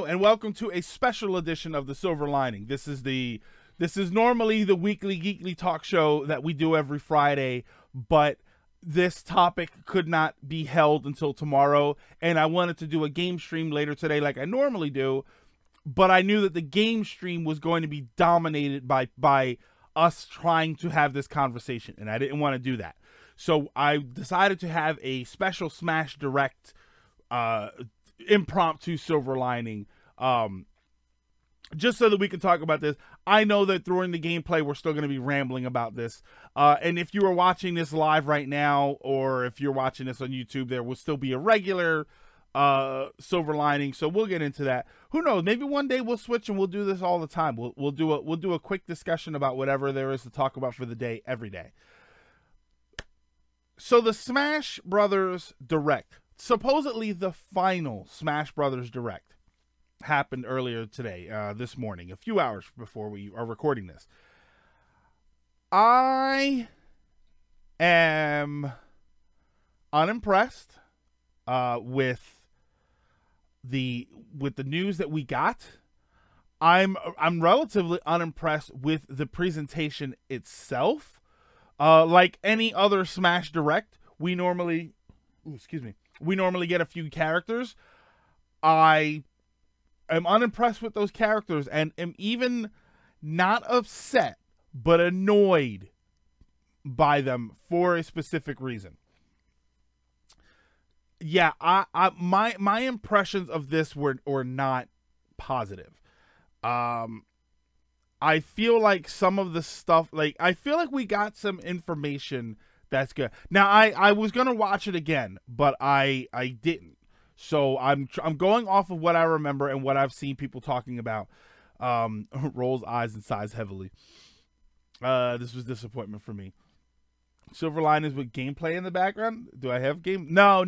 and welcome to a special edition of the Silver Lining. This is normally the weekly Geekly talk show that we do every Friday, but this topic could not be held until tomorrow, and I wanted to do a game stream later today like I normally do, but I knew that the game stream was going to be dominated by us trying to have this conversation, and I didn't want to do that. So I decided to have a special Smash Direct impromptu Silver Lining, just so that we can talk about this. I know that during the gameplay we're still going to be rambling about this, and if you are watching this live right now, or if you're watching this on YouTube, there will still be a regular Silver Lining, so we'll get into that. Who knows, maybe one day we'll switch and we'll do this all the time. We'll do a quick discussion about whatever there is to talk about for the day every day. So the Smash Brothers Direct, supposedly the final Smash Brothers Direct, happened earlier today, this morning, a few hours before we are recording this. I am unimpressed with the news that we got. I'm relatively unimpressed with the presentation itself. Like any other Smash Direct, we normally get a few characters. I am unimpressed with those characters and am even not upset, but annoyed by them for a specific reason. Yeah, my impressions of this were not positive. I feel like some of the stuff, I feel like we got some information that's good. Now, I was gonna watch it again, but I didn't. So I'm going off of what I remember and what I've seen people talking about. Rolls eyes and sighs heavily. This was disappointment for me. Silver Linings with gameplay in the background. Do I have game? No.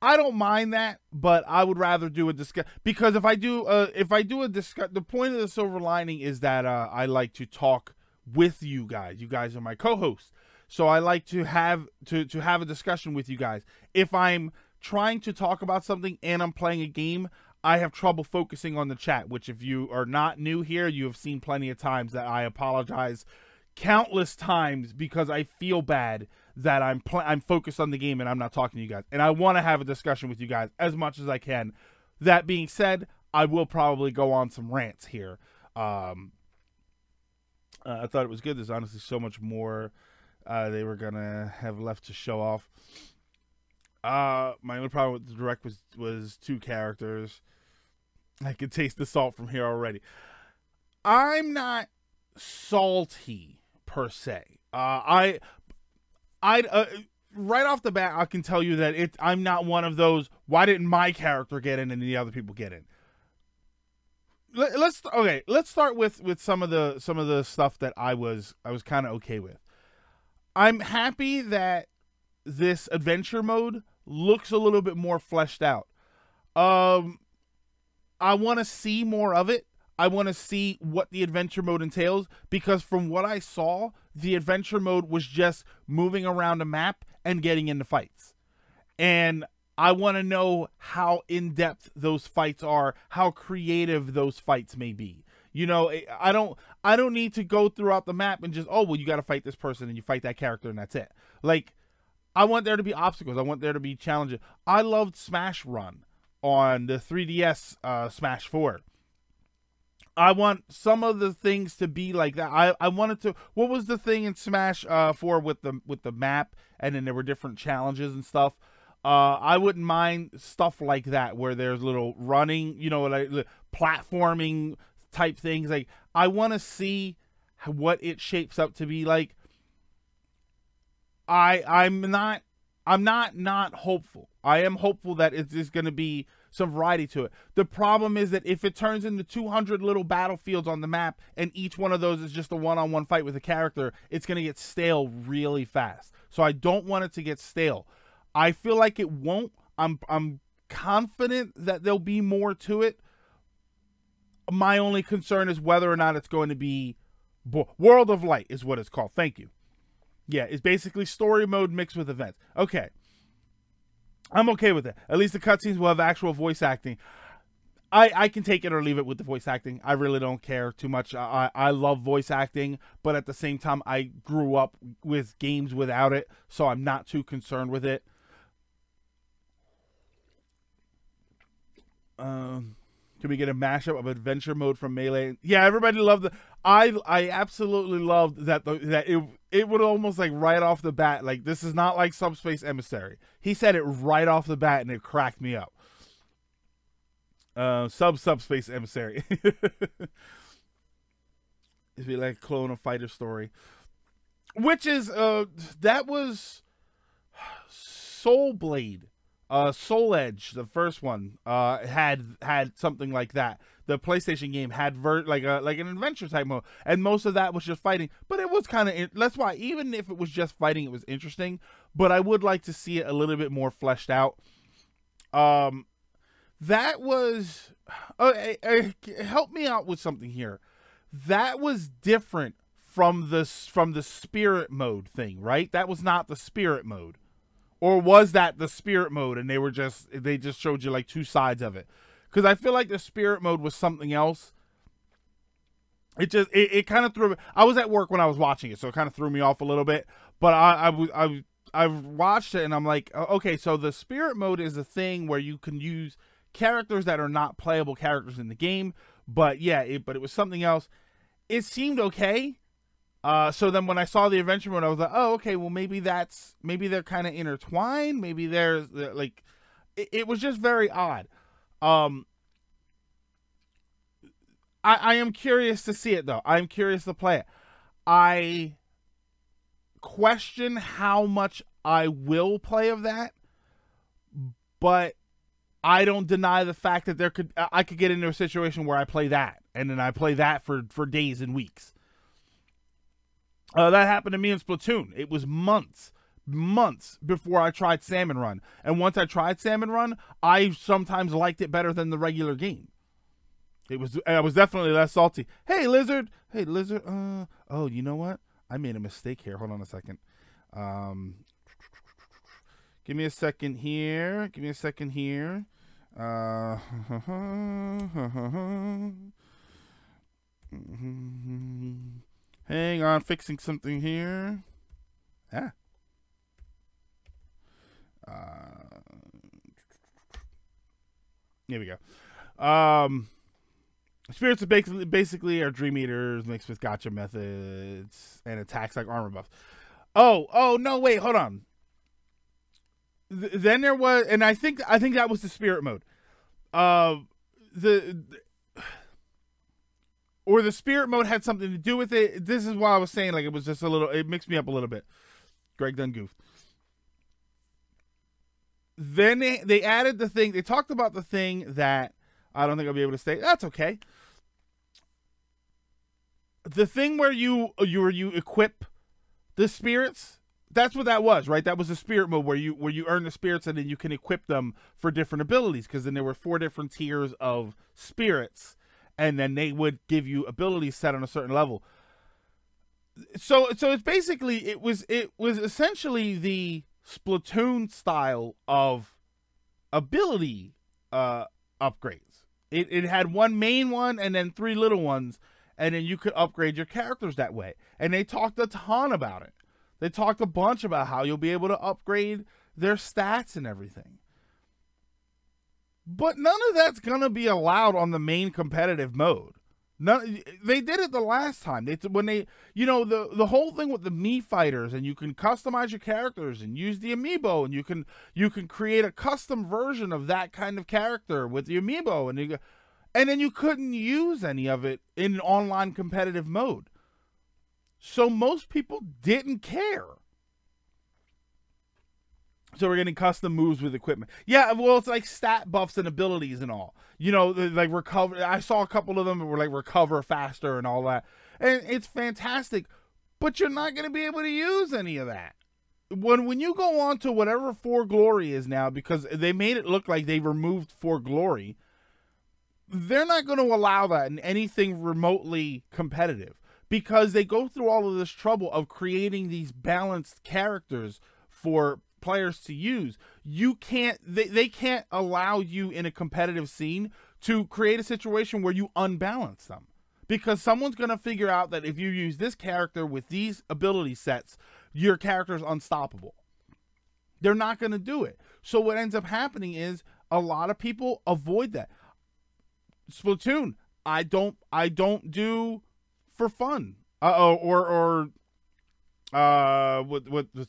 I don't mind that, but I would rather do a discuss, because if I do a discuss, the point of the Silver Lining is that I like to talk with you guys. You guys are my co-hosts, so I like to have a discussion with you guys. If I'm trying to talk about something and I'm playing a game, I have trouble focusing on the chat, which if you are not new here, you have seen plenty of times that I apologize countless times because I feel bad that I'm focused on the game and I'm not talking to you guys, and I want to have a discussion with you guys as much as I can. That being said, I will probably go on some rants here. I thought it was good. There's honestly so much more they were gonna have left to show off. My only problem with the Direct was two characters. I can taste the salt from here already. I'm not salty per se. Right off the bat, I can tell you that I'm not one of those, why didn't my character get in and the other people get in? Let's start with some of the stuff that I was kind of okay with. I'm happy that this adventure mode looks a little bit more fleshed out. I want to see more of it. I want to see what the adventure mode entails, because from what I saw, the adventure mode was just moving around a map and getting into fights. And I want to know how in-depth those fights are, how creative those fights may be. You know, I don't need to go throughout the map and just, oh, well, you got to fight this person and you fight that character and that's it. Like, I want there to be obstacles. I want there to be challenges. I loved Smash Run on the 3DS Smash 4. I want some of the things to be like that. I wanted to. What was the thing in Smash 4 with the map, and then there were different challenges and stuff. I wouldn't mind stuff like that where there's little running, you know, like platforming type things. Like, I want to see what it shapes up to be like. I'm not hopeful. I am hopeful that it's going to be some variety to it. The problem is that if it turns into 200 little battlefields on the map and each one of those is just a one-on-one fight with a character, it's going to get stale really fast. So I don't want it to get stale. I feel like it won't. I'm confident that there'll be more to it. My only concern is whether or not it's going to be World of Light is what it's called. Thank you. Yeah, it's basically story mode mixed with events. Okay. I'm okay with it. At least the cutscenes will have actual voice acting. I can take it or leave it with the voice acting. I really don't care too much. I love voice acting, but at the same time, I grew up with games without it, so I'm not too concerned with it. Can we get a mashup of adventure mode from Melee? Yeah, everybody loved the. I absolutely loved that it would almost like right off the bat, like this is not like Subspace Emissary. He said it right off the bat, and it cracked me up. Subspace Emissary. It'd be like a clone of Fighter Story, which is that was Soul Blade. Soul Edge, the first one, had something like that. The PlayStation game had like an adventure type mode, and most of that was just fighting. But it was kind of, that's why even if it was just fighting, it was interesting. But I would like to see it a little bit more fleshed out. That was help me out with something here. That was different from the spirit mode thing, right? That was not the spirit mode. Or was that the spirit mode and they just showed you like two sides of it? Because I feel like the spirit mode was something else. It kind of threw me. I was at work when I was watching it, so it kind of threw me off a little bit. But I watched it and I'm like, okay, so the spirit mode is a thing where you can use characters that are not playable characters in the game. But yeah, but it was something else. It seemed okay. So then when I saw the adventure mode, I was like, oh, okay, well, maybe they're kind of intertwined. Maybe there's like, it was just very odd. I am curious to see it though. I'm curious to play it. I question how much I will play of that, but I don't deny the fact that I could get into a situation where I play that and then I play that for days and weeks. That happened to me in Splatoon. It was months before I tried Salmon Run. And once I tried Salmon Run, I sometimes liked it better than the regular game. I was definitely less salty. Hey, Lizard. Oh, you know what? I made a mistake here. Hold on a second. Give me a second here. Hang on, fixing something here. Yeah. Here we go. Spirits are basically are Dream Eaters mixed with gotcha methods and attacks like armor buffs. Oh no, wait, hold on. Then there was, and I think that was the spirit mode. The spirit mode had something to do with it. This is why I was saying like it was just a little. It mixed me up a little bit. Greg done goofed. Then they added the thing. They talked about the thing that I don't think I'll be able to say. That's okay. The thing where you equip the spirits. That's what that was, right? That was the spirit mode where you earn the spirits and then you can equip them for different abilities. Because then there were 4 different tiers of spirits, and then they would give you abilities set on a certain level. So it's basically it was essentially the Splatoon style of ability upgrades. It had one main one and then 3 little ones, and then you could upgrade your characters that way. And they talked a ton about it. They talked a bunch about how you'll be able to upgrade their stats and everything. But none of that's going to be allowed on the main competitive mode. They did it the last time. The whole thing with the Mii fighters, and you can customize your characters and use the amiibo, and you can create a custom version of that kind of character with the amiibo, and then you couldn't use any of it in an online competitive mode. So most people didn't care. So we're getting custom moves with equipment. Yeah, well, it's like stat buffs and abilities and all. Like recover. I saw a couple of them that were like recover faster and all that. And it's fantastic. But you're not going to be able to use any of that. When you go on to whatever For Glory is now, because they made it look like they removed For Glory, they're not going to allow that in anything remotely competitive. Because they go through all of this trouble of creating these balanced characters for players to use. you can't, they can't allow you in a competitive scene to create a situation where you unbalance them. Because someone's going to figure out that if you use this character with these ability sets, your character's unstoppable. They're not going to do it. So what ends up happening is a lot of people avoid that. Splatoon, I don't do for fun. What's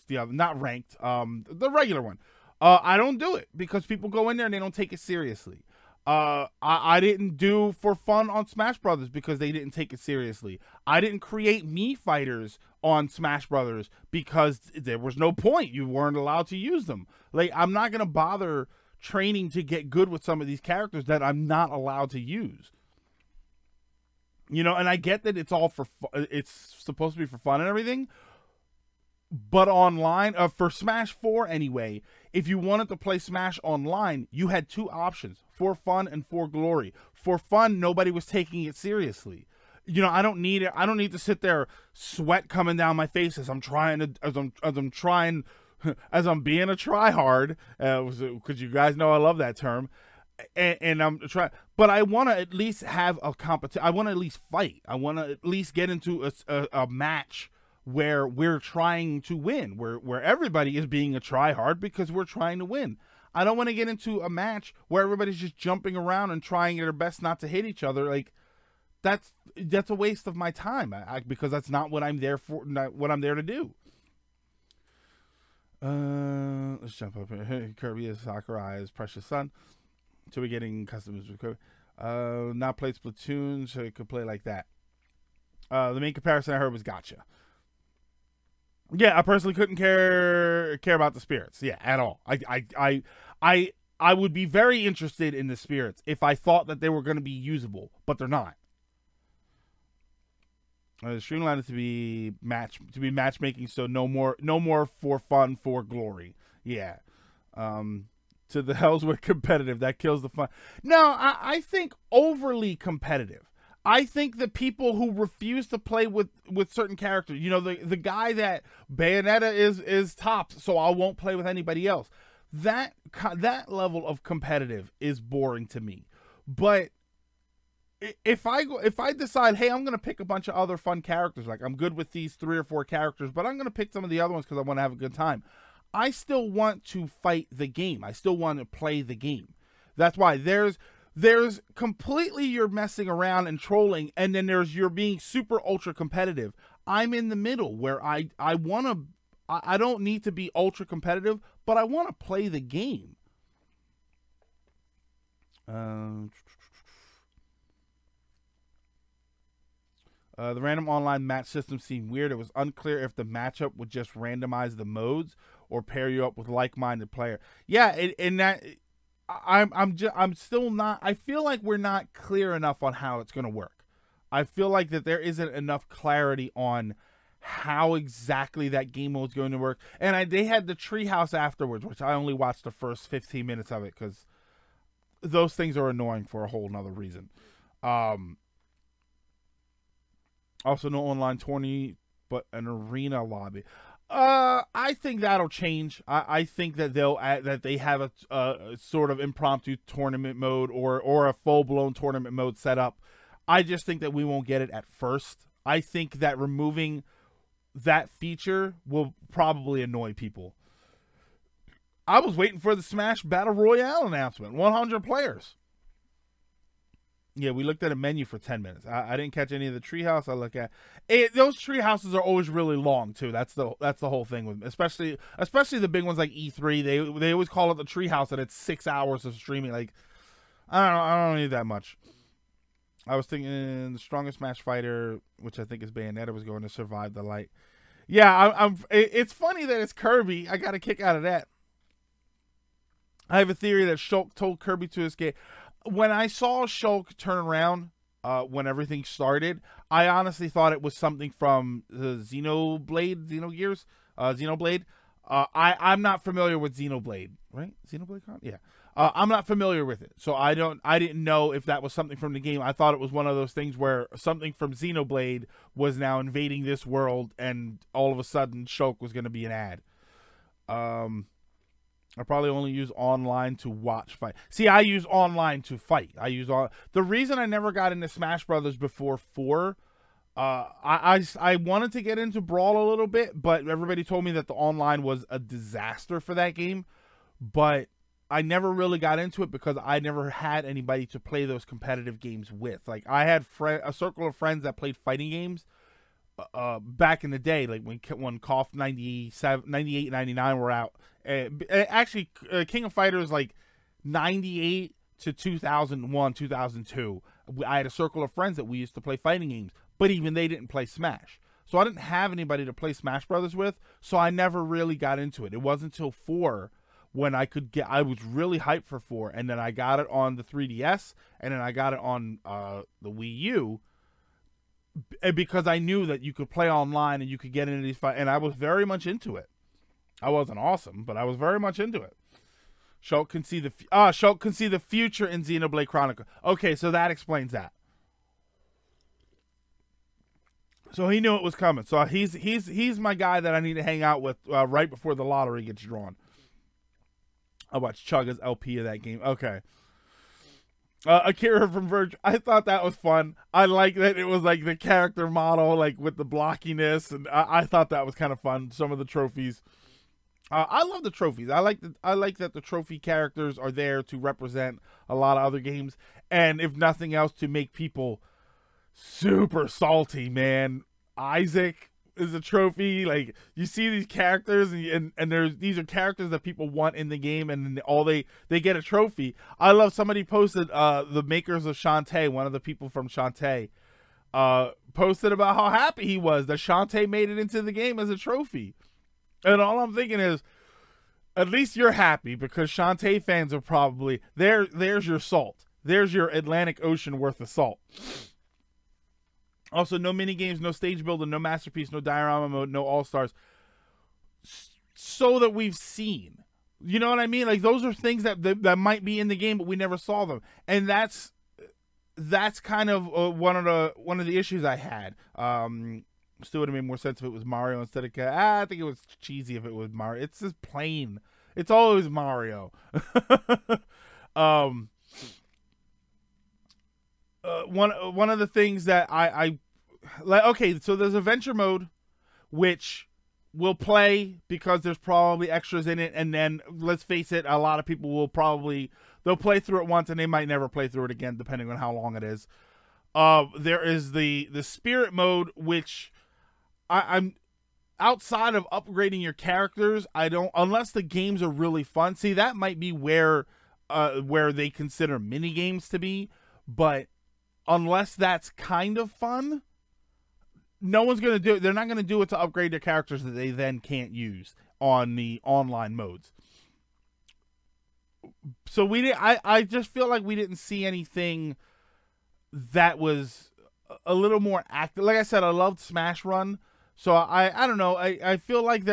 the other? Not ranked. The regular one. I don't do it because people go in there and they don't take it seriously. I didn't do for fun on Smash Brothers because they didn't take it seriously. I didn't create Mii fighters on Smash Brothers because there was no point. You weren't allowed to use them. Like, I'm not gonna bother training to get good with some of these characters that I'm not allowed to use. You know, and I get that it's all for it's supposed to be for fun and everything. But online, for Smash 4 anyway, if you wanted to play Smash online, you had two options, for fun and for glory. For fun, nobody was taking it seriously. You know, I don't need it. I don't need to sit there, sweat coming down my face as I'm trying to, as I'm being a tryhard, because you guys know I love that term. And I'm trying, but I want to at least have a competition. I want to at least fight. I want to at least get into a match where we're trying to win, where everybody is being a tryhard because we're trying to win. I don't want to get into a match where everybody's just jumping around and trying their best not to hit each other. Like, that's a waste of my time, because that's not what I'm there for, not what I'm there to do. Let's jump up here. Kirby is Sakurai's precious son. So we're getting customers with Kirby. Not played Splatoon, so you could play like that. The main comparison I heard was Gacha. Yeah, I personally couldn't care about the spirits. Yeah, at all. I would be very interested in the spirits if I thought that they were going to be usable, but they're not. Streamlined to be matchmaking, so no more for fun, for glory. Yeah. To the hells with competitive. That kills the fun. No, I think overly competitive. I think the people who refuse to play with certain characters, you know, the guy that Bayonetta is tops, so I won't play with anybody else. That level of competitive is boring to me. But if I decide, hey, I'm gonna pick a bunch of other fun characters, like I'm good with these 3 or 4 characters, but I'm gonna pick some of the other ones because I want to have a good time. I still want to fight the game. I still want to play the game. That's why there's completely you're messing around and trolling, and then there's you're being super ultra competitive. I'm in the middle where I don't need to be ultra competitive, but I want to play the game. The random online match system seemed weird. It was unclear if the matchup would just randomize the modes or pair you up with like-minded player. Yeah, and that I'm still not. I feel like we're not clear enough on how it's going to work. I feel like that there isn't enough clarity on how exactly that game mode is going to work. And they had the treehouse afterwards, which I only watched the first 15 minutes of it because those things are annoying for a whole nother reason. Also, no online tourney, but an arena lobby. I think that'll change. I think that they have a sort of impromptu tournament mode or a full blown tournament mode set up. I just think that we won't get it at first. I think that removing that feature will probably annoy people. I was waiting for the Smash Battle Royale announcement. 100 players. Yeah, we looked at a menu for 10 minutes. I didn't catch any of the treehouse. I look at it, those treehouses are always really long too. That's the whole thing with especially the big ones like E3. They always call it the treehouse, and it's 6 hours of streaming. Like, I don't need that much. I was thinking the strongest Smash fighter, which I think is Bayonetta, was going to survive the light. Yeah, it's funny that it's Kirby. I got a kick out of that. I have a theory that Shulk told Kirby to escape. When I saw Shulk turn around when everything started, I honestly thought it was something from the Xenoblade. I'm not familiar with Xenoblade, right? Xenoblade Con? Yeah. I'm not familiar with it, so I didn't know if that was something from the game. I thought it was one of those things where something from Xenoblade was now invading this world, and all of a sudden Shulk was going to be an ad. I probably only use online to watch fight. See, I use online to fight. The reason I never got into Smash Brothers before 4. I wanted to get into Brawl a little bit, but everybody told me that the online was a disaster for that game. But I never really got into it because I never had anybody to play those competitive games with. Like, I had a circle of friends that played fighting games back in the day, like when KOF 97, 98, 99 were out. Actually, King of Fighters, like 98 to 2001, 2002. I had a circle of friends that we used to play fighting games, but even they didn't play Smash. So I didn't have anybody to play Smash Brothers with, so I never really got into it. It wasn't until 4 when I was really hyped for 4, and then I got it on the 3DS, and then I got it on the Wii U, because I knew that you could play online and you could get into these fights, and I was very much into it. I wasn't awesome, but I was very much into it. Shulk can see the future in Xenoblade Chronicle. Okay, so that explains that. So he knew it was coming. So he's my guy that I need to hang out with right before the lottery gets drawn. I'll watch Chugga's LP of that game. Okay. Akira from Verge. I thought that was fun. I like that it was like the character model, like with the blockiness, and I thought that was kind of fun. Some of the trophies. I love the trophies. I like that the trophy characters are there to represent a lot of other games, and if nothing else, to make people super salty. Man, Isaac is a trophy. Like, you see these characters, and these are characters that people want in the game, and they get a trophy. I love, somebody posted, the makers of Shantae, one of the people from Shantae, posted about how happy he was that Shantae made it into the game as a trophy. And all I'm thinking is, at least you're happy, because Shantae fans are probably there's your salt. There's your Atlantic Ocean worth of salt. Also, no mini games, no stage builder, no masterpiece, no diorama mode, no all-stars. So that we've seen. You know what I mean? Like, those are things that might be in the game, but we never saw them. And that's kind of one of the issues I had. Still would have made more sense if it was Mario instead of I think it was cheesy if it was Mario. It's just plain. It's always Mario. One of the things that I like, okay, so there's adventure mode, which will play because there's probably extras in it, and then, let's face it, a lot of people they'll play through it once and they might never play through it again, depending on how long it is. There is the spirit mode, which I'm outside of upgrading your characters, unless the games are really fun. See, that might be where they consider mini games to be, but unless that's kind of fun, no one's going to do it. They're not going to do it to upgrade their characters that they then can't use on the online modes. So I just feel like we didn't see anything that was a little more active. Like I said, I loved Smash Run. So I don't know. I feel like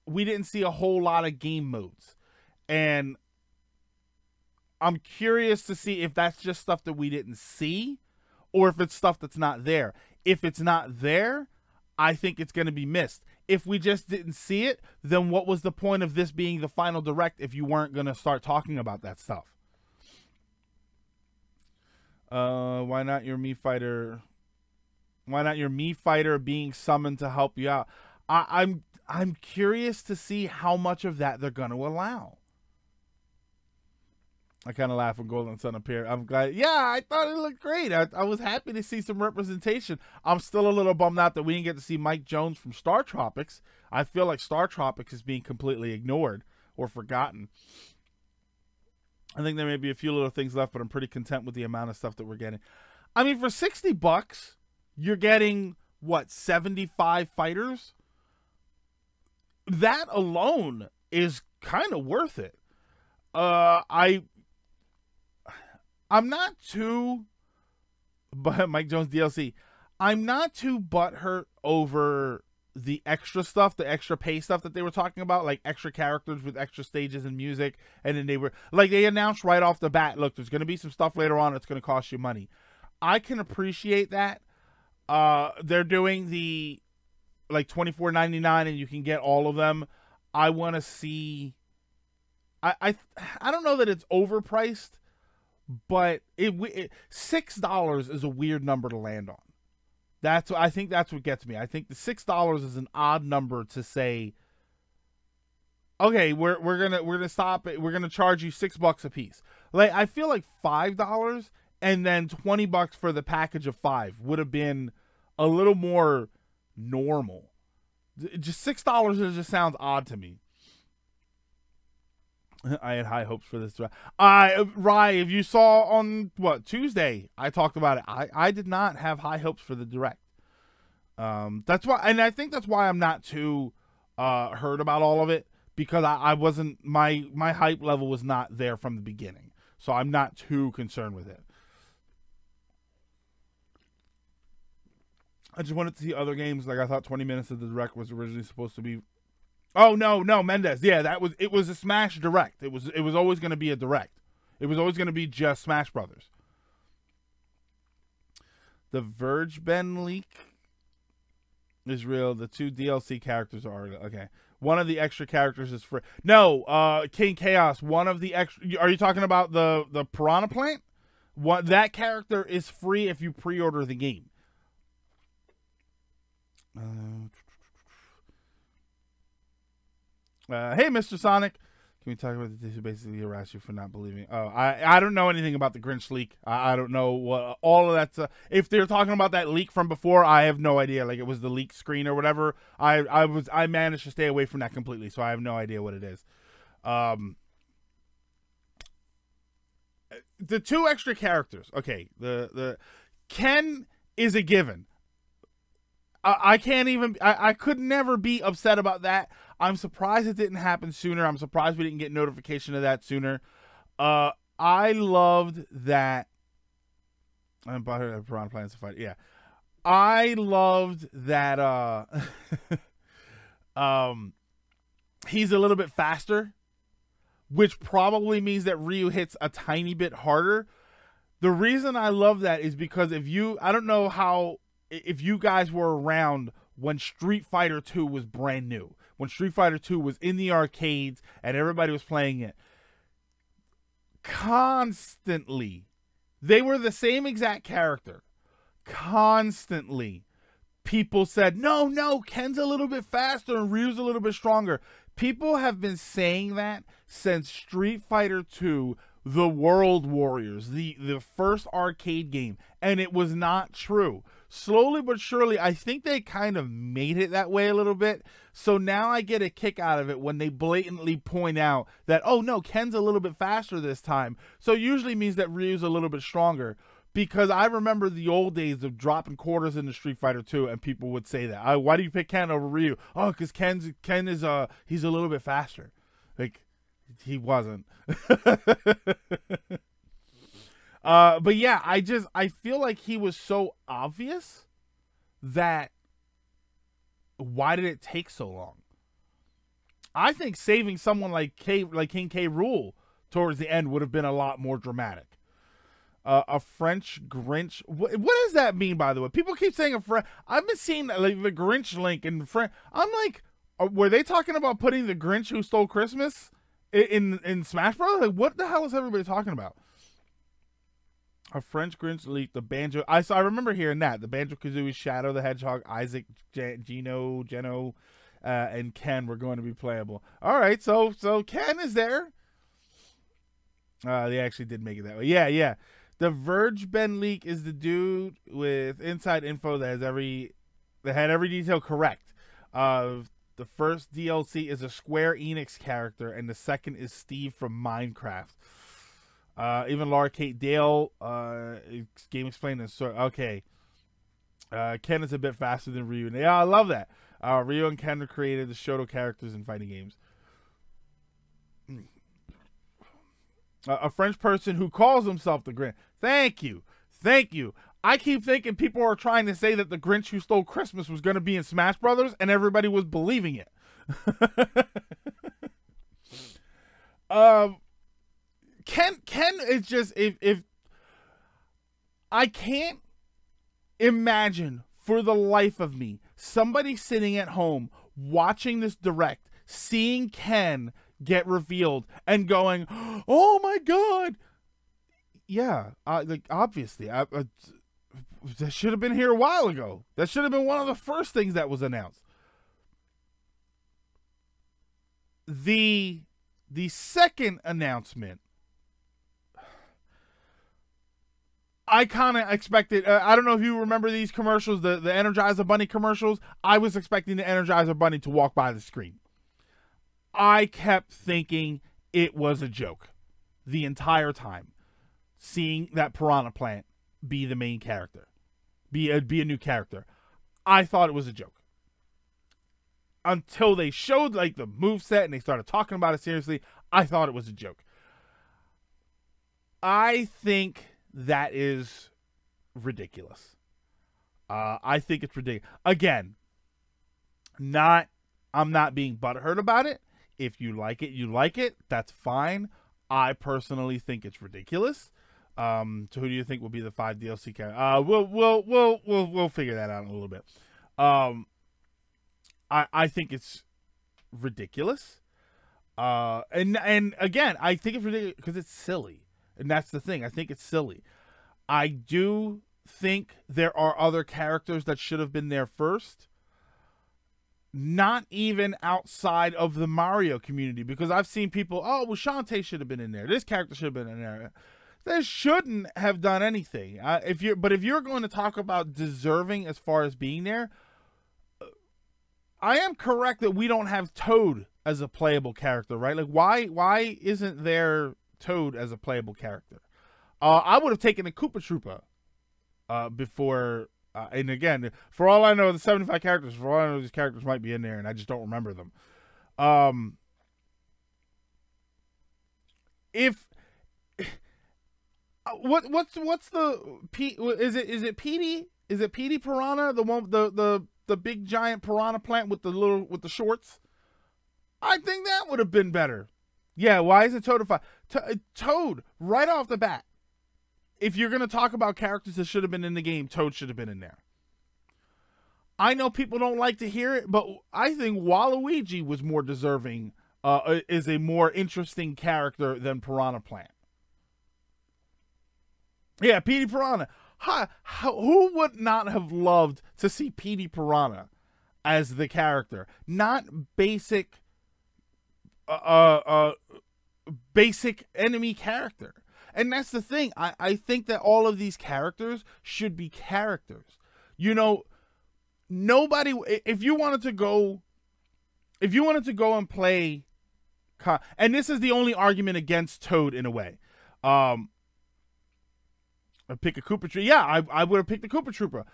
we didn't see a whole lot of game modes. And I'm curious to see if that's just stuff that we didn't see, or if it's stuff that's not there. If it's not there, I think it's going to be missed. If we just didn't see it, then what was the point of this being the final direct if you weren't going to start talking about that stuff? Why not your Mii Fighter? Why not your Mii Fighter being summoned to help you out? I'm curious to see how much of that they're going to allow. I kind of laugh when Golden Sun appeared. I'm glad. Yeah, I thought it looked great. I was happy to see some representation. I'm still a little bummed out that we didn't get to see Mike Jones from Star Tropics. I feel like Star Tropics is being completely ignored or forgotten. I think there may be a few little things left, but I'm pretty content with the amount of stuff that we're getting. I mean, for $60, you're getting, what, 75 fighters? That alone is kind of worth it. I'm not too, but Mike Jones DLC, I'm not too butthurt over the extra stuff, the extra pay stuff that they were talking about, like extra characters with extra stages and music. And then they announced right off the bat, look, there's going to be some stuff later on that's going to cost you money. I can appreciate that. They're doing the like $24.99 and you can get all of them. I want to see I don't know that it's overpriced, but $6 is a weird number to land on. I think that's what gets me. I think the $6 is an odd number to say, okay, we're gonna stop it. We're gonna charge you $6 a piece. Like, I feel like $5 and then $20 for the package of 5 would have been a little more normal. Just $6 just sounds odd to me. I had high hopes for this. Rye, if you saw on Tuesday, I talked about it. I did not have high hopes for the direct. That's why, and I think that's why I'm not too heard about all of it, because I wasn't, my hype level was not there from the beginning, so I'm not too concerned with it. I just wanted to see other games. Like, I thought 20 minutes of the direct was originally supposed to be. Oh, no, Mendez. Yeah, it was a Smash Direct. It was always going to be a Direct. It was always going to be just Smash Brothers. The Verge Ben leak is real. The 2 DLC characters are okay. One of the extra characters is free. No, King Chaos. One of the extra. Are you talking about the Piranha Plant? That character is free if you pre-order the game. Hey, Mr. Sonic. Can we talk about this? Basically harass you for not believing. Oh, I don't know anything about the Grinch leak. I don't know what all of that. If they're talking about that leak from before, I have no idea. Like, it was the leak screen or whatever. I managed to stay away from that completely, so I have no idea what it is. The 2 extra characters. Okay, the Ken is a given. I can't even. I could never be upset about that. I'm surprised it didn't happen sooner. I'm surprised we didn't get notification of that sooner. I loved that. I'm about to Piranha Plants to fight. Yeah, I loved that. He's a little bit faster, which probably means that Ryu hits a tiny bit harder. The reason I love that is because I don't know if you guys were around when Street Fighter 2 was brand new, when Street Fighter 2 was in the arcades and everybody was playing it constantly. They were the same exact character. Constantly, people said, no, Ken's a little bit faster and Ryu's a little bit stronger. People have been saying that since Street Fighter 2, the World Warriors, the first arcade game, and it was not true. Slowly but surely, I think they kind of made it that way a little bit. So now I get a kick out of it when they blatantly point out that, oh no, Ken's a little bit faster this time. So it usually means that Ryu's a little bit stronger. Because I remember the old days of dropping quarters into Street Fighter 2, and people would say that. Why do you pick Ken over Ryu? Oh, because Ken is he's a little bit faster. Like, he wasn't. But yeah, I feel like he was so obvious that why did it take so long? I think saving someone like King K. Rool towards the end would have been a lot more dramatic. A French Grinch. What does that mean, by the way? People keep saying a French. I've been seeing like the Grinch link in French. I'm like, were they talking about putting the Grinch Who Stole Christmas in Smash Bros? Like, what the hell is everybody talking about? A French Grinch leaked the Banjo. I remember hearing that. The Banjo-Kazooie, Shadow the Hedgehog, Isaac, Geno, and Ken were going to be playable. All right, so Ken is there. They actually did make it that way. Yeah. The Verge Ben leak is the dude with inside info that had every detail correct. The first DLC is a Square Enix character, and the second is Steve from Minecraft. Even Laura Kate Dale, Game Explained this. Okay. Ken is a bit faster than Ryu. Yeah, I love that. Ryu and Ken are created the Shoto characters in fighting games. A French person who calls himself the Grinch. Thank you. I keep thinking people are trying to say that the Grinch Who Stole Christmas was going to be in Smash Brothers, and everybody was believing it. Ken is just, if I can't imagine for the life of me somebody sitting at home watching this direct, seeing Ken get revealed and going, oh my God. Yeah, like obviously, that should have been here a while ago. That should have been one of the first things that was announced. The second announcement, I kind of expected. I don't know if you remember these commercials, the Energizer Bunny commercials. I was expecting the Energizer Bunny to walk by the screen. I kept thinking it was a joke the entire time, seeing that Piranha Plant be the main character, be a new character. I thought it was a joke until they showed like the moveset and they started talking about it seriously. I thought it was a joke. I think that is ridiculous. I think it's ridiculous. Again, I'm not being butthurt about it. If you like it, you like it. That's fine. I personally think it's ridiculous. So who do you think will be the 5 DLC characters? We'll figure that out in a little bit. I think it's ridiculous. And again, I think it's ridiculous because it's silly. And that's the thing. I think it's silly. I do think there are other characters that should have been there first. Not even outside of the Mario community. Because I've seen people, oh, well, Shantae should have been in there. This character should have been in there. They shouldn't have done anything. If you're going to talk about deserving as far as being there, I am correct that we don't have Toad as a playable character, right? Like, why isn't there Toad as a playable character? I would have taken a Koopa Troopa before. And again, for all I know, the 75 characters, for all I know, these characters might be in there, and I just don't remember them. What's the is it Petey? Is it Petey Piranha? The one, the big giant piranha plant with the shorts? I think that would have been better. Yeah, why is it Toadified? Toad, right off the bat. If you're going to talk about characters that should have been in the game, Toad should have been in there. I know people don't like to hear it, but I think Waluigi was more deserving, is a more interesting character than Piranha Plant. Yeah, Petey Piranha. Who would not have loved to see Petey Piranha as the character? Not basic, basic enemy character. And that's the thing. I think that all of these characters should be characters. You know, nobody, if you wanted to go and play, and this is the only argument against Toad in a way. I'd pick a Koopa Troopa. Yeah, I would have picked a Koopa Troopa.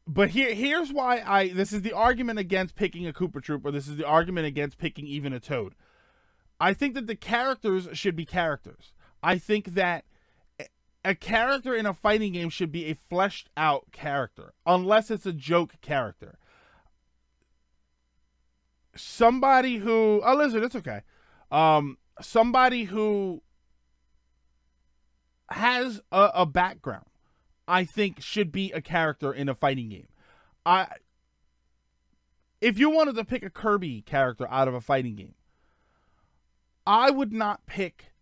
But here's why this is the argument against picking a Koopa Troopa. This is the argument against picking even a Toad. I think that the characters should be characters. I think that a character in a fighting game should be a fleshed out character, unless it's a joke character. Somebody who, oh, Lizard, it's okay. Somebody who has a background, I think, should be a character in a fighting game. If you wanted to pick a Kirby character out of a fighting game, I would not pick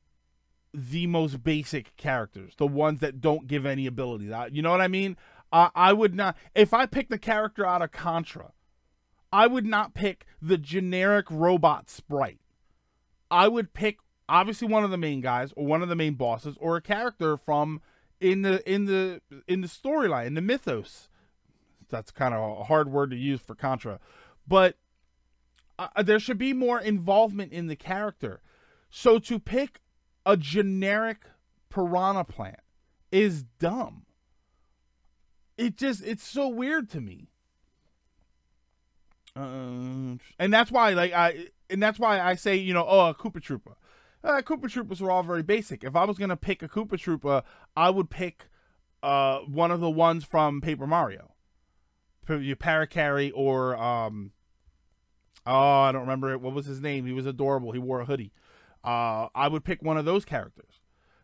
the most basic characters, the ones that don't give any ability. You know what I mean? I would not, if I picked the character out of Contra, I would not pick the generic robot sprite. I would pick obviously one of the main guys or one of the main bosses or a character from in the storyline, in the mythos. That's kind of a hard word to use for Contra, but there should be more involvement in the character. So to pick a generic Piranha Plant is dumb. It's so weird to me. And that's why, I say, you know, a Koopa Troopa. Koopa Troopas are all very basic. If I was gonna pick a Koopa Troopa, I would pick one of the ones from Paper Mario, Parakarry, or I don't remember it. What was his name? He was adorable. He wore a hoodie. I would pick one of those characters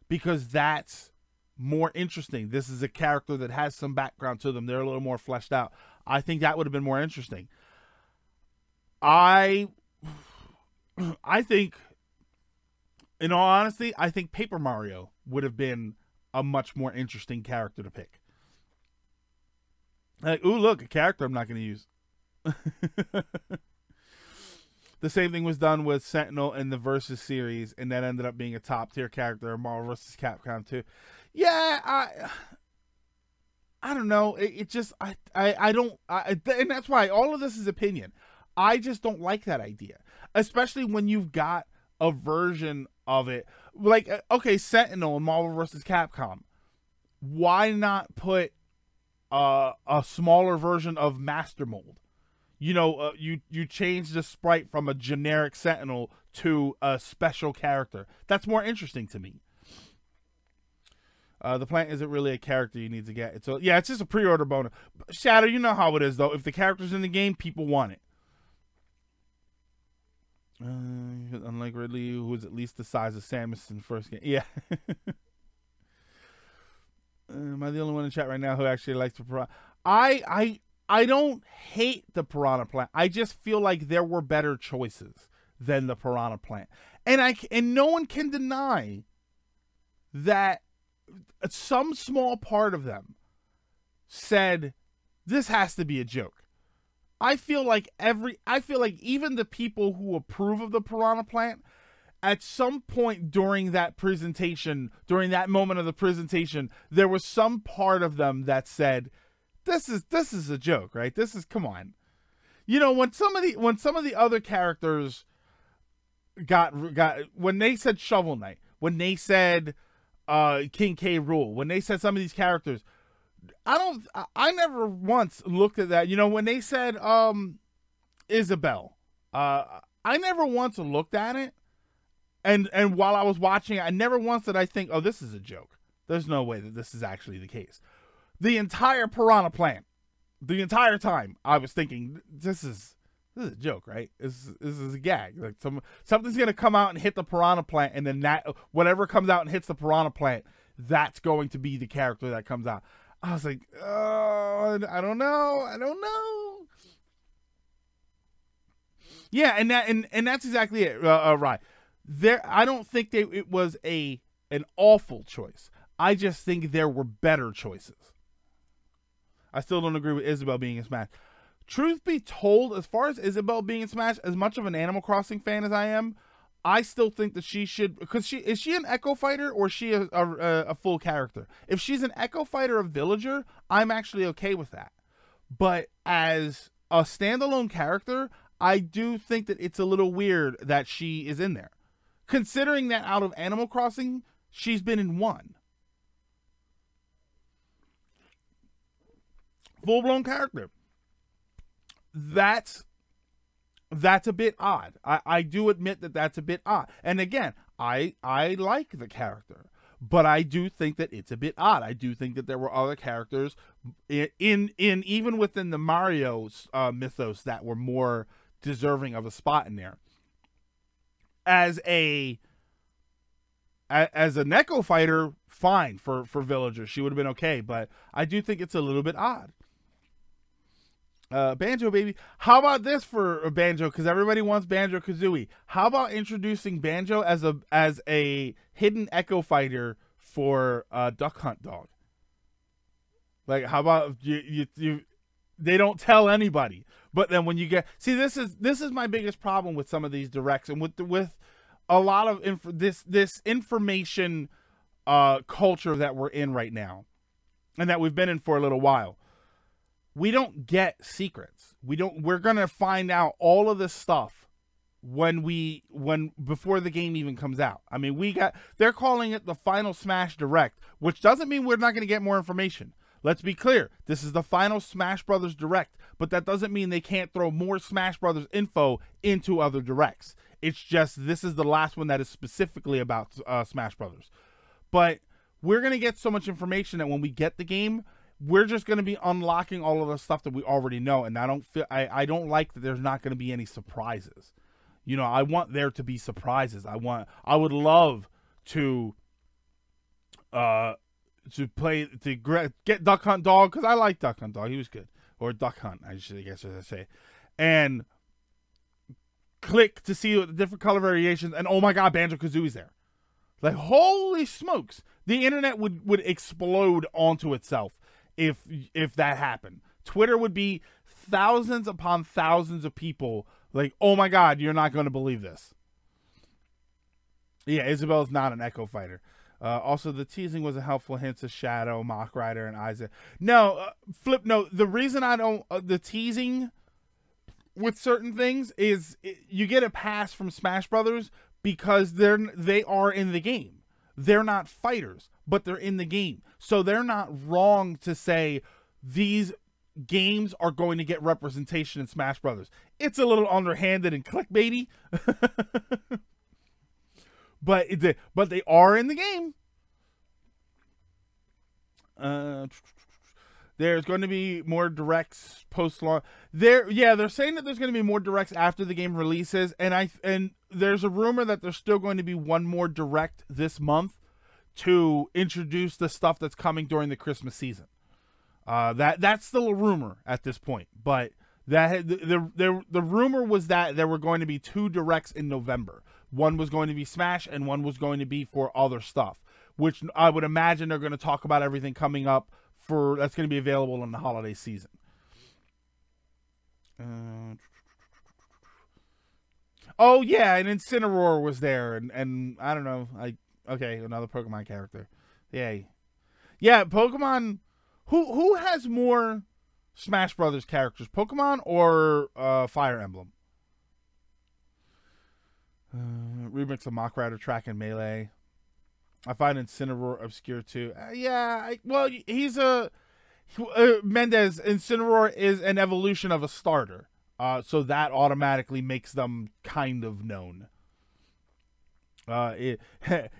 because that's more interesting. This is a character that has some background to them. They're a little more fleshed out. I think that would have been more interesting. I think, in all honesty, I think Paper Mario would have been a much more interesting character to pick. Like, ooh, look, a character I'm not going to use. The same thing was done with Sentinel in the Versus series, and that ended up being a top tier character in Marvel vs. Capcom 2. Yeah, I don't know. It just I don't, and that's why all of this is opinion. I just don't like that idea, especially when you've got a version of it like, okay, Sentinel in Marvel vs. Capcom. Why not put a smaller version of Master Mold? You know, you change the sprite from a generic Sentinel to a special character. That's more interesting to me. The plant isn't really a character you need to get. It's just a pre-order bonus. Shadow, you know how it is, though. If the character's in the game, people want it. Unlike Ridley, who was at least the size of Samus in the first game. Yeah. Am I the only one in chat right now who actually likes the piranha? I don't hate the piranha plant. I just feel like there were better choices than the piranha plant. And no one can deny that some small part of them said this has to be a joke. I feel like even the people who approve of the piranha plant, at some point during that presentation, during that moment of the presentation, there was some part of them that said, this is a joke, right? Come on. You know, when some of the other characters got when they said Shovel Knight, when they said King K. Rool, when they said some of these characters, I never once looked at that. You know, when they said Isabelle, I never once looked at it, and while I was watching it, I never once did I think, oh, this is a joke. There's no way that this is actually the case. The entire piranha plant, the entire time, I was thinking, this is a joke, right? This is a gag. Like something's gonna come out and hit the piranha plant, and then that whatever comes out and hits the piranha plant, that's going to be the character that comes out. I was like, oh, I don't know. Yeah, and that's exactly it. Right there, I don't think it was an awful choice. I just think there were better choices. I still don't agree with Isabelle being in Smash. Truth be told, as far as Isabelle being in Smash, as much of an Animal Crossing fan as I am, I still think that she should, because is she an Echo Fighter or is she a full character? If she's an Echo Fighter of Villager, I'm actually okay with that. But as a standalone character, I do think that it's a little weird that she is in there, considering that out of Animal Crossing, she's been in one. Full-blown character. That's a bit odd. I do admit that that's a bit odd. And again, I like the character, but I do think that it's a bit odd. I do think that there were other characters in even within the Mario mythos that were more deserving of a spot in there. As an Echo Fighter, fine for Villager. She would have been okay, but I do think it's a little bit odd. Banjo Baby. How about this for Banjo? Because everybody wants Banjo-Kazooie. How about introducing Banjo as a hidden Echo Fighter for Duck Hunt Dog? Like, how about you they don't tell anybody, but then when you get, see, this is my biggest problem with some of these directs, and with a lot of this information culture that we're in right now, and that we've been in for a little while. We don't get secrets. We're going to find out all of this stuff before the game even comes out. I mean, they're calling it the final Smash Direct, which doesn't mean we're not going to get more information. Let's be clear. This is the final Smash Brothers Direct, but that doesn't mean they can't throw more Smash Brothers info into other directs. It's just, this is the last one that is specifically about Smash Brothers. But we're going to get so much information that when we get the game, we're just going to be unlocking all of the stuff that we already know, and I don't like that there's not going to be any surprises. You know, I want there to be surprises. I would love to get Duck Hunt Dog, because I like Duck Hunt Dog. He was good, or Duck Hunt, I guess I should say, and click to see the different color variations, and oh my god, Banjo-Kazooie's there. Like, holy smokes. The internet would explode onto itself if that happened. Twitter would be thousands upon thousands of people like, oh my god, you're not going to believe this. Yeah, Isabel's not an Echo Fighter. Also, the teasing was a helpful hint to Shadow, Mach Rider, and Isaac. No, flip note. The reason I don't... the teasing with certain things is you get a pass from Smash Brothers because they are in the game. They're not fighters, but they're in the game. So they're not wrong to say these games are going to get representation in Smash Brothers. It's a little underhanded and clickbaity. But they are in the game. There's going to be more directs post-launch. They're saying that there's going to be more directs after the game releases, and there's a rumor that there's still going to be one more direct this month to introduce the stuff that's coming during the Christmas season. That's still a rumor at this point, but the rumor was that there were going to be 2 directs in November. One was going to be Smash, and one was going to be for other stuff, which I would imagine they're going to talk about everything coming up that's going to be available in the holiday season. Oh yeah, and Incineroar was there, and I don't know, okay, another Pokemon character. Yay. Yeah, Pokemon. Who has more Smash Brothers characters, Pokemon or Fire Emblem? Remix of Mach Rider track and Melee. I find Incineroar obscure too. He's Mendez. Incineroar is an evolution of a starter, so that automatically makes them kind of known. If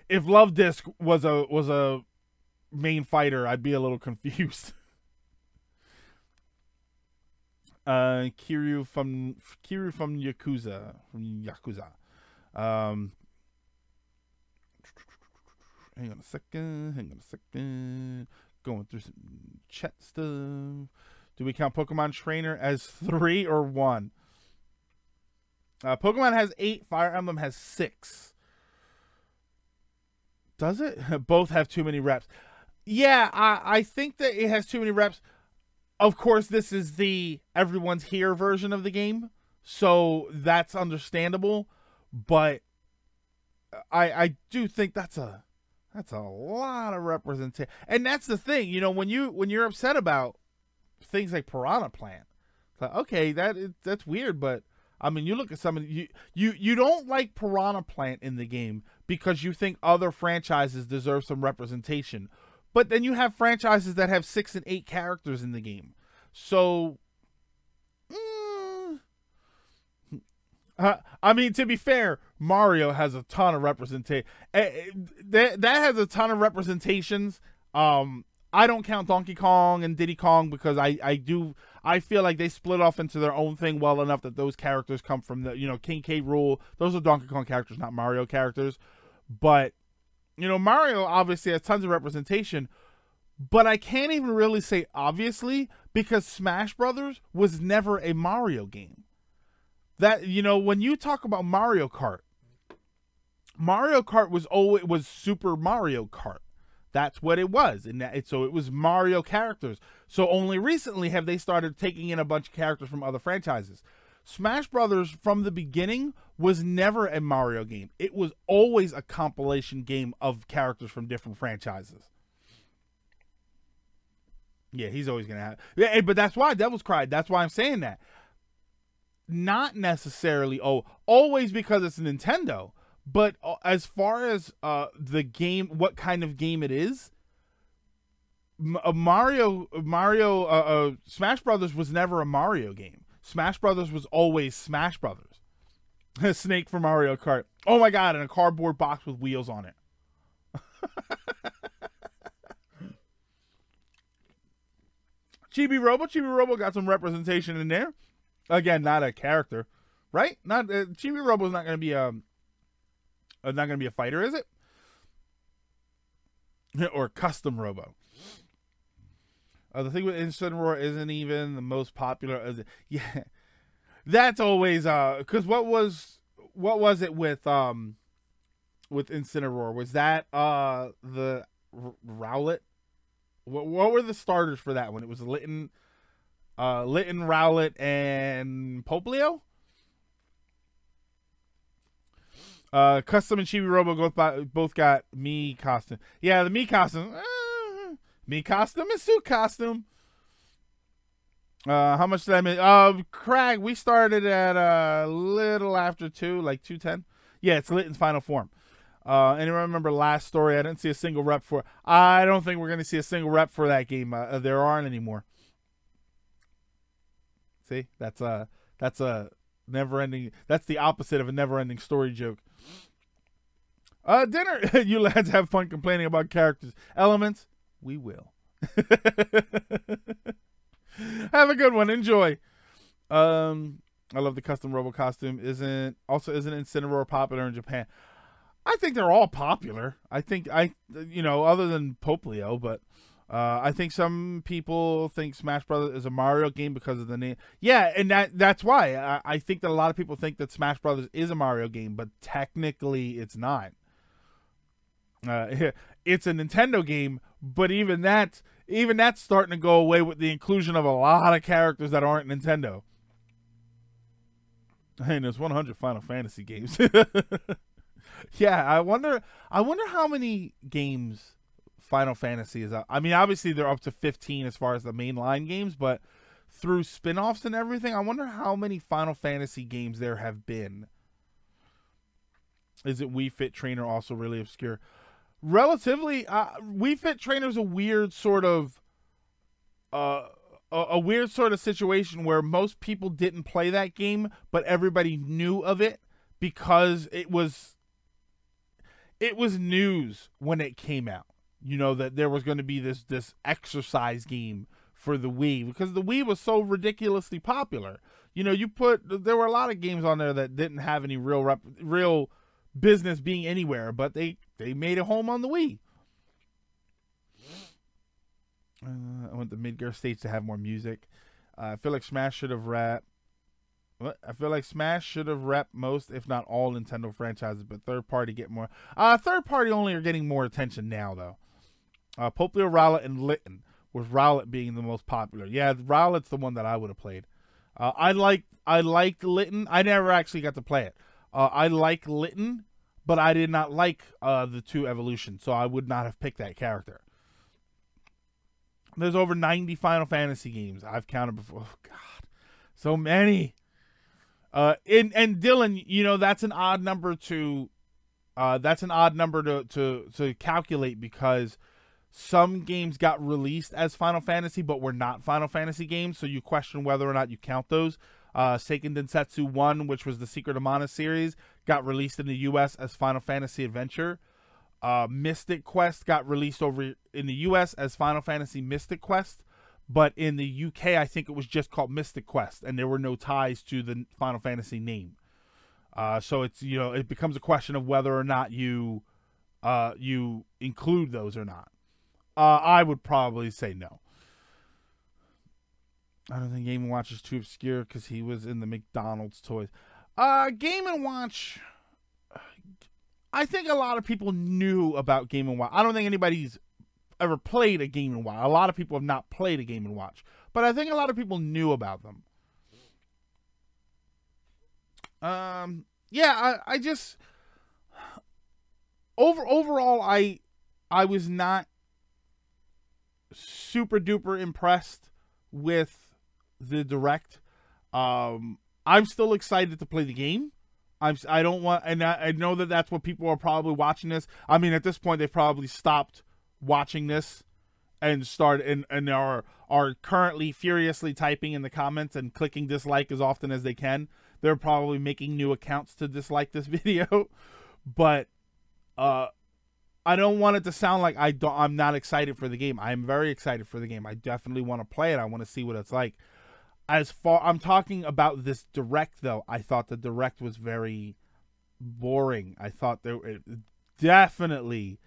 Love Disc was a main fighter, I'd be a little confused. Kiryu from Yakuza. Hang on a second. Going through some chat stuff. Do we count Pokemon Trainer as 3 or 1? Pokemon has 8. Fire Emblem has 6. Does it? Both have too many reps. Yeah, I think that it has too many reps. Of course, this is the everyone's here version of the game, so that's understandable. But I do think that's a lot of representation, and that's the thing. You know, when you're upset about things like Piranha Plant, it's like, okay, that's weird, but I mean, you look at some of you don't like Piranha Plant in the game because you think other franchises deserve some representation. But then you have franchises that have 6 and 8 characters in the game. So, I mean, to be fair, Mario has a ton of representation. That has a ton of representations. I don't count Donkey Kong and Diddy Kong because I feel like they split off into their own thing well enough that those characters come from the, King K. Rool. Those are Donkey Kong characters, not Mario characters. But Mario obviously has tons of representation, but I can't even really say obviously because Smash Brothers was never a Mario game. That, when you talk about Mario Kart was Super Mario Kart. That's what it was. So it was Mario characters. So only recently have they started taking in a bunch of characters from other franchises. Smash Brothers from the beginning was never a Mario game. It was always a compilation game of characters from different franchises. Yeah, he's always going to have... Yeah, but that's why Devil's Cry. That's why I'm saying that. Not necessarily always because it's Nintendo, but as far as the game, what kind of game it is, Smash Brothers was never a Mario game. Smash Brothers was always Smash Brothers. Snake for Mario Kart. Oh my god, and a cardboard box with wheels on it. Chibi Robo got some representation in there. Again, not a character, right? Not Chibi Robo's not going to be a fighter, is it? Or custom Robo. The thing with Incineroar isn't even the most popular. Yeah, That's always because what was it with Incineroar? Was that the Rowlet? What were the starters for that one? It was Litten, Rowlet, and Poplio. Custom and Chibi Robo both got me costume. Yeah, the me costume. Me costume and suit costume. How much did I make? Crag, we started at a little after 2, like 2:10. Yeah, it's Litten's final form. Anyone remember last story? I didn't see a single rep for. I don't think we're going to see a single rep for that game. There aren't anymore. See, that's a never-ending. That's the opposite of a never-ending story joke. Dinner. You lads have fun complaining about characters. Elements. We will. Have a good one. Enjoy. I love the custom Robo costume. Isn't Incineroar popular in Japan? I think they're all popular. I think other than Poplio, but I think some people think Smash Brothers is a Mario game because of the name. Yeah, and that's why I think that a lot of people think that Smash Brothers is a Mario game, but technically it's not. It's a Nintendo game, but even that's starting to go away with the inclusion of a lot of characters that aren't Nintendo. Hey, there's 100 Final Fantasy games. Yeah, I wonder how many games Final Fantasy is up. I mean, obviously they're up to 15 as far as the mainline games, but through spin-offs and everything, I wonder how many Final Fantasy games there have been. Is it Wii Fit Trainer also really obscure? Relatively, Wii Fit Trainer is a weird sort of situation where most people didn't play that game, but everybody knew of it because it was news when it came out. You know, that there was going to be this exercise game for the Wii because the Wii was so ridiculously popular. You know, there were a lot of games on there that didn't have any real business being anywhere, but they made a home on the Wii. I want the Midgar stage to have more music. I feel like Smash should have rep most, if not all, Nintendo franchises, but third party get more. Third party only are getting more attention now, though. Poplio, Rowlet, and Litten, with Rowlet being the most popular. Yeah, Rowlet's the one that I would have played. I liked Litten. I never actually got to play it. I like Litten, but I did not like the 2 evolutions, so I would not have picked that character. There's over 90 Final Fantasy games. I've counted before. Oh, God. So many. And Dylan, you know, that's an odd number to calculate because some games got released as Final Fantasy but were not Final Fantasy games, so you question whether or not you count those. Seiken Densetsu 1, which was the Secret of Mana series, got released in the US as Final Fantasy Adventure. Mystic Quest got released over in the US as Final Fantasy Mystic Quest, but in the UK I think it was just called Mystic Quest and there were no ties to the Final Fantasy name. So it's, you know, it becomes a question of whether or not you include those or not. I would probably say no. I don't think Game & Watch is too obscure because he was in the McDonald's toys. Game & Watch, I think a lot of people knew about Game & Watch. I don't think anybody's ever played a Game & Watch. A lot of people have not played a Game & Watch. But I think a lot of people knew about them. Yeah, I just... Overall, I was not super duper impressed with the Direct. I'm still excited to play the game. I don't want, and I know that that's what people are probably watching this. I mean, at this point, they've probably stopped watching this and are currently furiously typing in the comments and clicking dislike as often as they can. They're probably making new accounts to dislike this video, but I don't want it to sound like I'm not excited for the game. I'm very excited for the game. I definitely want to play it. I want to see what it's like. I'm talking about this Direct, though. I thought the Direct was very boring. I thought it definitely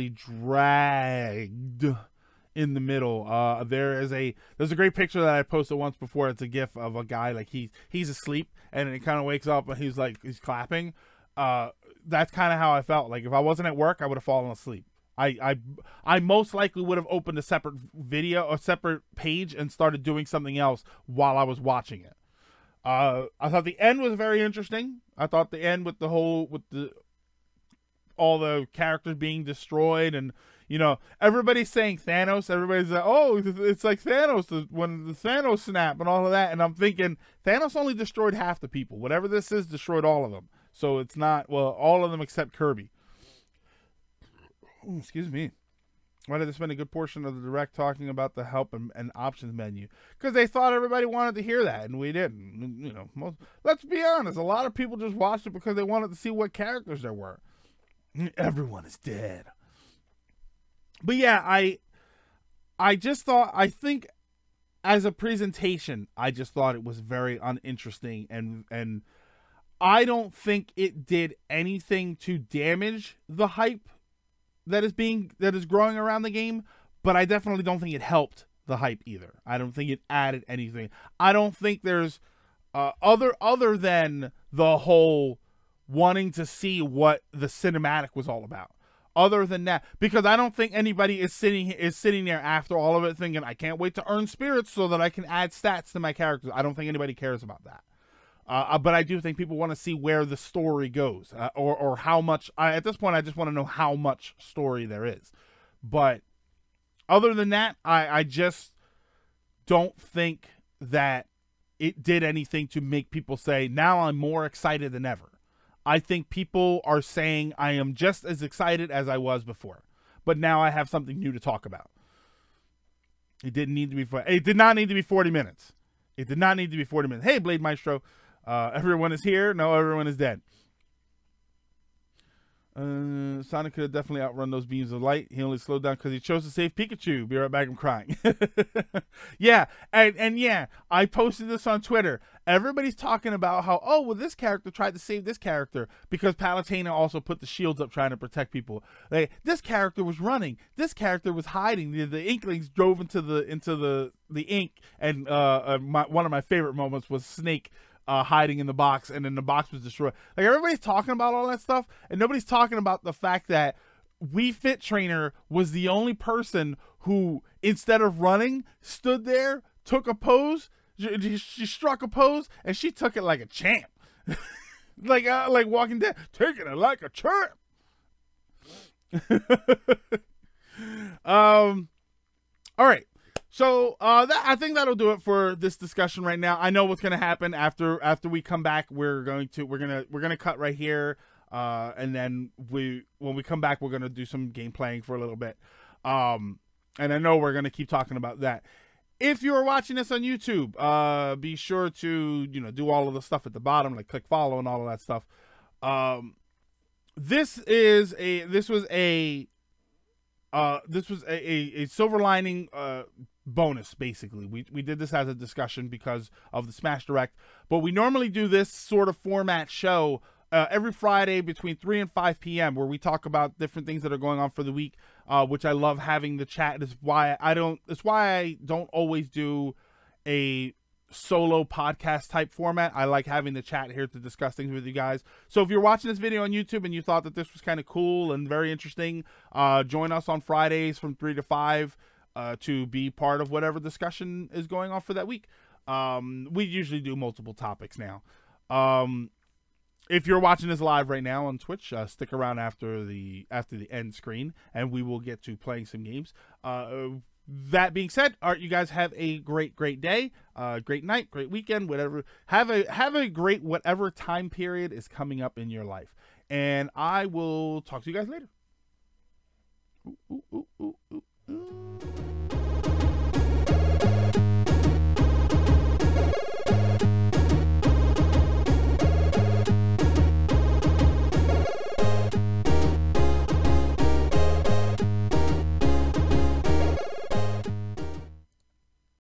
dragged in the middle. There's a great picture that I posted once before. It's a gif of a guy like he's asleep and he kind of wakes up and he's clapping. That's kind of how I felt. Like if I wasn't at work, I would have fallen asleep. I most likely would have opened a separate video or separate page and started doing something else while I was watching it. I thought the end was very interesting. I thought the end with all the characters being destroyed, and everybody's saying Thanos. Everybody's like, oh, it's like Thanos when the Thanos snap and all of that. And I'm thinking Thanos only destroyed half the people. Whatever this is, destroyed all of them. So it's not, well, all of them except Kirby. Ooh, excuse me. Why did they spend a good portion of the direct talking about the help and options menu? Because they thought everybody wanted to hear that, and we didn't. Let's be honest. A lot of people just watched it because they wanted to see what characters there were. Everyone is dead. But yeah, I think as a presentation, I just thought it was very uninteresting, and I don't think it did anything to damage the hype that is growing around the game, but I definitely don't think it helped the hype either. I don't think it added anything. I don't think there's other than the whole wanting to see what the cinematic was all about. Other than that, because I don't think anybody is sitting there after all of it thinking, I can't wait to earn spirits so that I can add stats to my characters. I don't think anybody cares about that. But I do think people want to see where the story goes, or how much. At this point, I just want to know how much story there is. But other than that, I just don't think that it did anything to make people say, now I'm more excited than ever. I think people are saying I am just as excited as I was before, but now I have something new to talk about. It didn't need to be. It did not need to be 40 minutes. It did not need to be 40 minutes. Hey, Blade Maestro. Everyone is here. No, everyone is dead. Sonic could have definitely outrun those beams of light. He only slowed down because he chose to save Pikachu. Be right back. I'm crying. Yeah, and yeah, I posted this on Twitter. Everybody's talking about how, oh, well, this character tried to save this character because Palutena also put the shields up trying to protect people. Like, this character was running. This character was hiding. The Inklings drove into the ink, and one of my favorite moments was Snake hiding in the box, and then the box was destroyed. Like, everybody's talking about all that stuff, and nobody's talking about the fact that Wii Fit Trainer was the only person who, instead of running, stood there, took a pose. She struck a pose, and she took it like a champ. like Walking Dead, taking it like a champ. All right. So I think that'll do it for this discussion right now. I know what's gonna happen after we come back. We're gonna cut right here, and then when we come back, we're gonna do some game playing for a little bit. And I know we're gonna keep talking about that. If you're watching this on YouTube, be sure to do all of the stuff at the bottom, like click follow and all of that stuff. This was a silver lining bonus. Basically, we did this as a discussion because of the Smash Direct, but we normally do this sort of format show every Friday between 3 and 5 p.m. where we talk about different things that are going on for the week, which I love having the chat. It's why I don't always do a solo podcast type format. I like having the chat here to discuss things with you guys. So if you're watching this video on YouTube and you thought that this was kind of cool and very interesting, join us on Fridays from 3 to 5 to be part of whatever discussion is going on for that week. We usually do multiple topics now. If you're watching this live right now on Twitch, stick around after the end screen, and we will get to playing some games. That being said, all right, you guys have a great day, great night, great weekend, whatever. Have a great whatever time period is coming up in your life, and I will talk to you guys later. Ooh, ooh, ooh, ooh, ooh.